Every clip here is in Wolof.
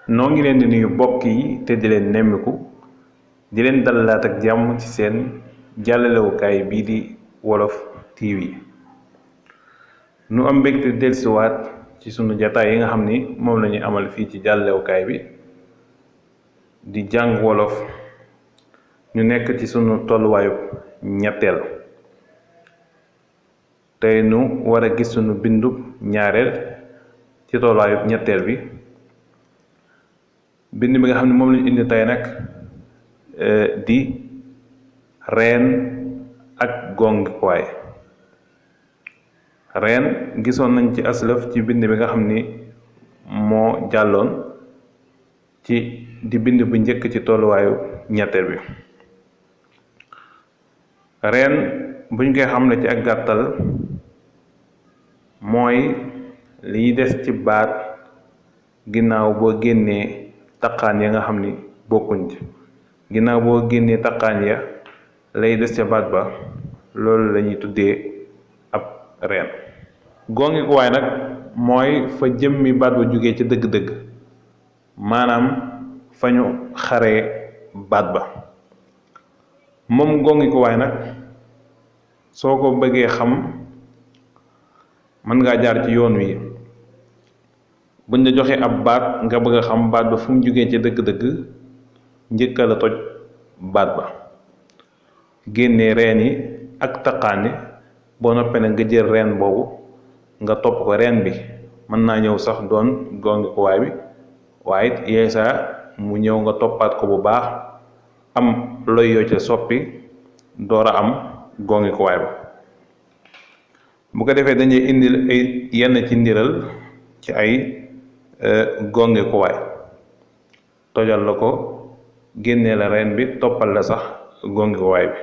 noo ngi leen di nuyu bokk yi te di leen nemmiku di leen dalalaat ak jàmm ci seen jàllalewukaay bii di Wolof TV. nu am mbégte dellusiwaat ci sunu jataay yi nga xam ni moom la ñuy amal fii ci jàllalewukaay bi di jàng wolof. ñu nekk ci sunu tolluwaayu ñetteel tey nu war a gis sunu bindu ñaareel ci tolluwaayu ñetteel bi. bind bi nga xam ne moom lañu indi tey nag di reen ak gongikuwaay. reen gisoon nañ ci aslëf ci bind bi nga xam ni moo jàlloon ci di bind bu njëkk ci tolluwaayu ñetteel bi. reen buñ koy xam ne ci ak gàttal mooy liy des ci baat ginnaaw boo génnee taqaan ya nga xam ni bokkuñ ci. ginnaaw boo génnee taqaan ya lay des ca baat ba loolu la ñuy tuddee ab reen. gongikuwaay nag mooy fa jëmmi baat ba jógee ca dëgg-dëgg, maanaam fa ñu xaree baat ba. moom gongikuwaay nag soo ko bëggee xam mën ngaa jaar ci yoon wi. buñ la joxee ab baat nga bëgg a xam baat ba fu mu jógee ci dëgg-dëgg, njëkka la toj baat ba, génnee reen yi ak taqaan yi. boo noppee nag nga jël reen boobu nga topp ko. reen bi mën naa ñëw sax doon gongikuwaay bi, waaye it yeesaa mu ñëw nga toppaat ko bu baax am loy yoo ca soppi door a am gongikuwaay ba. bu ko defee dañuy indil ay yenn ci ndiral ci ay gongikuwaay, tojal la ko, génnee la reen bi, toppal la sax gongikuwaay bi.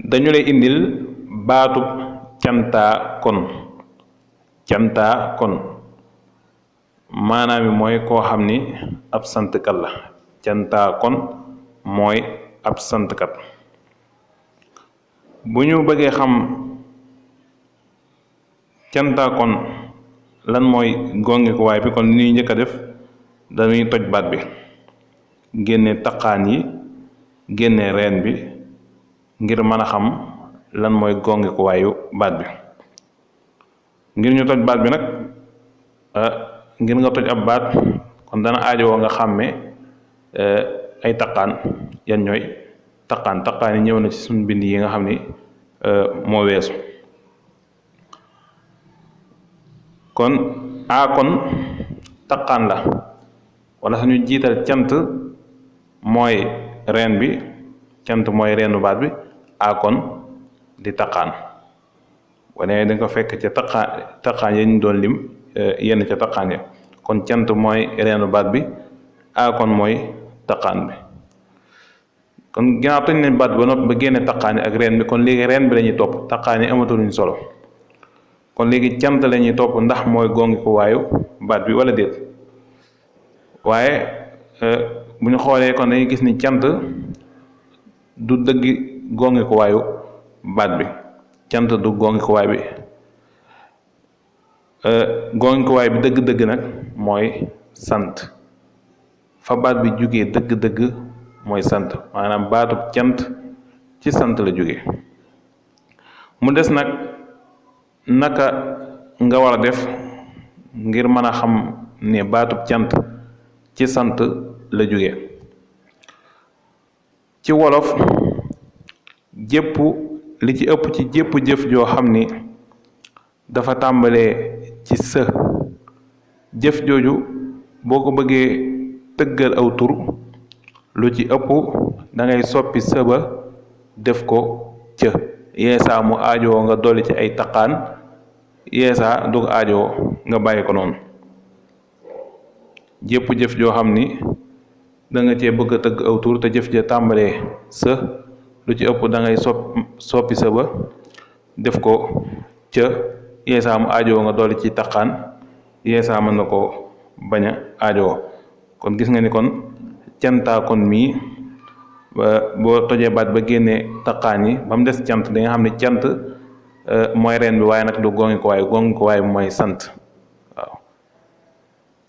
dañu lay indil baatub cantaa kon. cantaa kon maanaam mooy koo xam ni ab santkat la. cantaa kon mooy ab santkat. bu ñu bëggee xam cantaa kon lan mooy gongikuwaay bi, kon li ñuy njëkk a def dañuy toj baat bi, génne taqaan yi, génne reen bi ngir mën a xam lan mooy gongikuwaayu baat bi. ngir ñu toj baat bi nag ngir nga toj ab baat kon dana aajowoo nga xàmme ay taqaan yan ñooy taqaan. taqaan yi ñëw na ci suñu bind yi nga xam ni moo weesu. kon kon taqaan la, wala suñu jiital cant mooy reen bi, cant mooy reenu baat bi, kon di taqaan. wane dañ ko fekk ca taqaan ya ñu doon lim yenn ca taqaan ya. kon cant mooy reenu baat bi, kon mooy taqaan bi. kon ginnaaw toj nañ baat ba noppi ba génne taqaan yi ak reen bi, kon léegi reen bi lañuy topp. taqaan yi amatuñu solo. kon léegi cant la ñuy topp ndax mooy gongikuwaayu baat bi wala déet. waaye bu ñu xoolee kon dañuy gis ni cant du dëggi gongikuwaayu baat bi. cant du gongikuwaay bi. gongikuwaay bi dëgg-dëgg nag mooy sant. fa baat bi jógee dëgg-dëgg mooy sant, maanaam baatub cant ci sant la jógee. mu des nag naka nga war a def ngir mën a xam ne baatub cant ci sant la jóge. ci wolof li ci ëpp ci jépp jëf joo xam ni dafa tàmbalee ci së, jëf jooju boo ko bëggee tëggal aw tur, lu ci ëpp da ngay soppi së ba def ko cë. yeesaa mu aajoo nga dolli ci ay taqaan, yeesaa du ko aajoo nga bàyyi ko noonu. jépp jëf joo xam ni da nga cee bëgg a tëgg aw tur te jëf ja tàmbalee së, lu ci ëpp da ngay soppi së ba def ko cë. yeesaa mu aajoo nga dolli ci taqaan, yeesaa mën na ko bañ a aajoo. kon gis nga ni kon cantaa kon mii boo tojee baat ba génnee taqaan yi ba mu des cant, da nga xam ne cant mooy reen bi, waaye nag du gongikuwaay. gongikuwaay bi mooy sant. waaw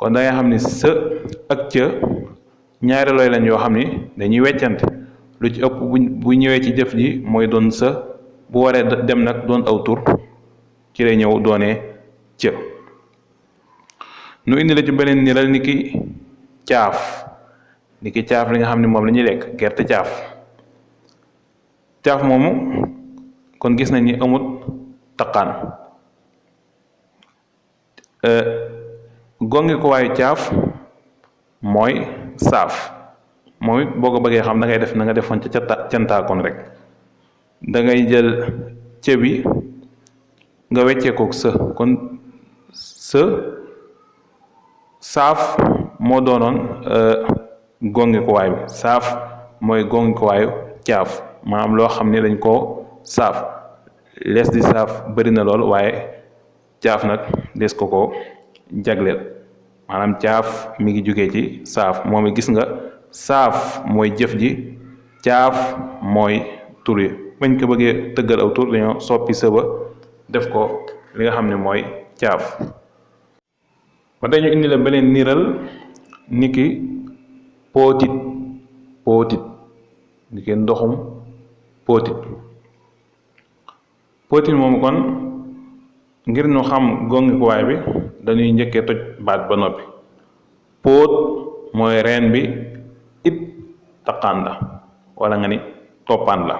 kon da nga xam ni së ak ca ñaari looy lañ yoo xam ni dañuy weccante lu ci ëpp bu ñëwee ci jëf ji mooy doon së bu waree dem nag doon aw tur ci lay ñëw doonee ca. nu indi la ci beneen niral ni ki caaf li nga xam ne moom la ñuy lekk gerte caaf moomu kon gis nañ ni amut taqaan gongi ko waayu caaf mooy saaf moom it boo ko bëggee xam da ngay def na nga defoon ca cantaakoon rek da ngay jël cë bi nga weccee kook së kon saaf moo doonoon gongi ko waay bi saaf mooy gongi ko waayu caaf maanaam loo xam ne dañ koo saaf lees di saaf bari na lool waaye caaf nag des ko jagleel maanaam caaf mi ngi jógee ci saaf moom it gis nga saaf mooy jëf ji caaf mooy tur yi bañ ko bëggee tëggal aw tur dañoo soppi sëba def ko li nga xam ne mooy caaf. ba dañu indi la beneen niiral niki pootit niki ndoxum pootit moomu kon ngir ñu xam gongikuwaay bi dañuy njëkkee toj baat ba noppi póot mooy reen bi it taqaan la wala nga ni toppaan la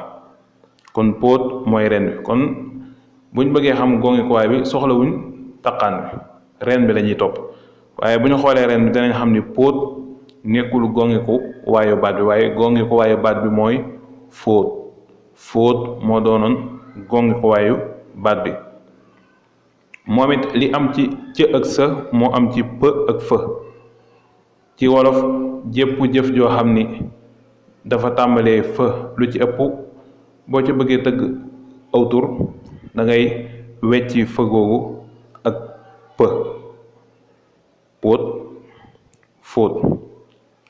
kon póot mooy reen bi kon buñ bëggee xam gongikuwaay bi soxlawuñ taqaan bi reen bi lañuy topp waaye bu ñu xoolee reen bi danañ xam ni póot nekkul gongiku waayu baat bi waaye gongiku waayu baat bi mooy fóot moo doonoon gongiku waayu baat bi moom it li am ci cë ak sa moo am ci për ak fë ci wolof jépp jëf joo xam ni dafa tàmbalee fë lu ci ëpp boo ci bëggee tëgg aw tur da ngay wecci fë googu ak për póot fóot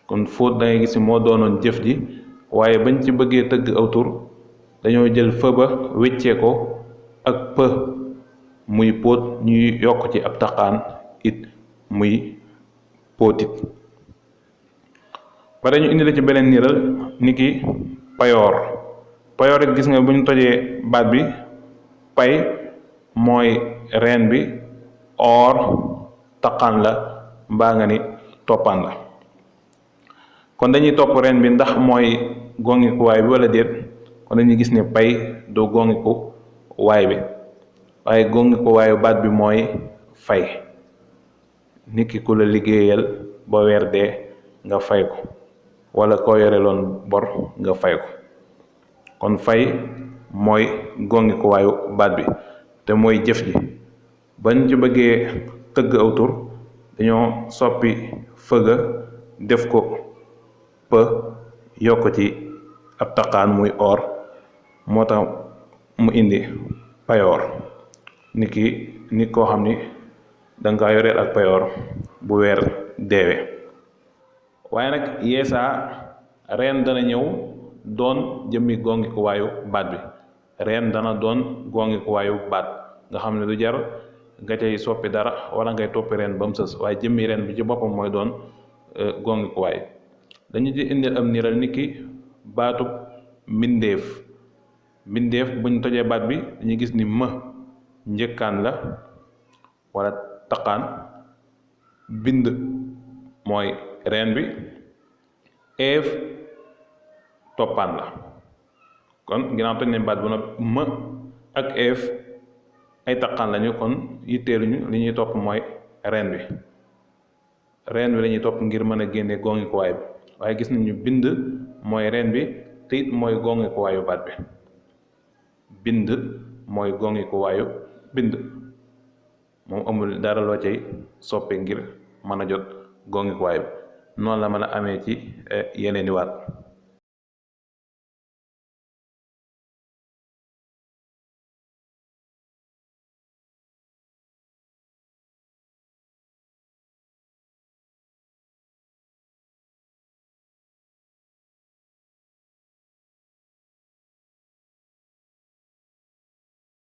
kon fóot da ngay gis moo doonoon jëf ji waaye bañ ci bëggee tëgg aw tur dañoo jël fë ba weccee ko ak për muy póot ñuy yokk ci ab taqaan it muy póotit. ba dañu indi la ci beneen niiral niki payoor it gis nga bu ñu tojee baat bi pay mooy reen bi or taqaan la mbaa nga ni toppaan la kon dañuy topp reen bi ndax mooy gongiku waay bi wala déet kon dañuy gis ne pay doo gongiku waay bi waaye gongiku waayu baat bi mooy fay nit ki ku la liggéeyal ba weer dee nga fay ko wala koo yore loon bor nga fay ko kon fay mooy gongiku waayu baat bi te mooy jëf ji bañ ci bëggee tëgg aw tur dañoo soppi fëga def ko pë yokk ci ab taqaan muy or moo tax mu indi payoor nit koo xam ni danga kaa yoreel ak payoor bu weer deewee waaye nag yeesaa reen dana ñëw doon jëmmi gongikuwaayu baat bi reen dana doon gongikuwaayu baat nga xam ne du jar nga cay soppi dara wala ngay toppi reen ba mu sës waaye jëmmi reen bi ci boppam mooy doon gongikuwaay dañu ci indil am niral niki baatub mbindeef buñ tojee baat bi dañuy gis ni më njëkkaan la wala taqaan bind mooy reen bi eef toppaan la kon ginnaaw toj nañ baat bu nag më ak eef ay taqaan lañu kon yitteeluñu li ñuy topp mooy reen bi la ñuy topp ngir mën a génne gongikuwaay bi waaye gis nañu bind mooy reen bi te it mooy gongikuwaayu baat bi bind mooy gongikuwaayu bind moom amul dara loo cay soppe ngir mën a jot gongikuwaay bi noonu la mën a amee ci yeneeni waat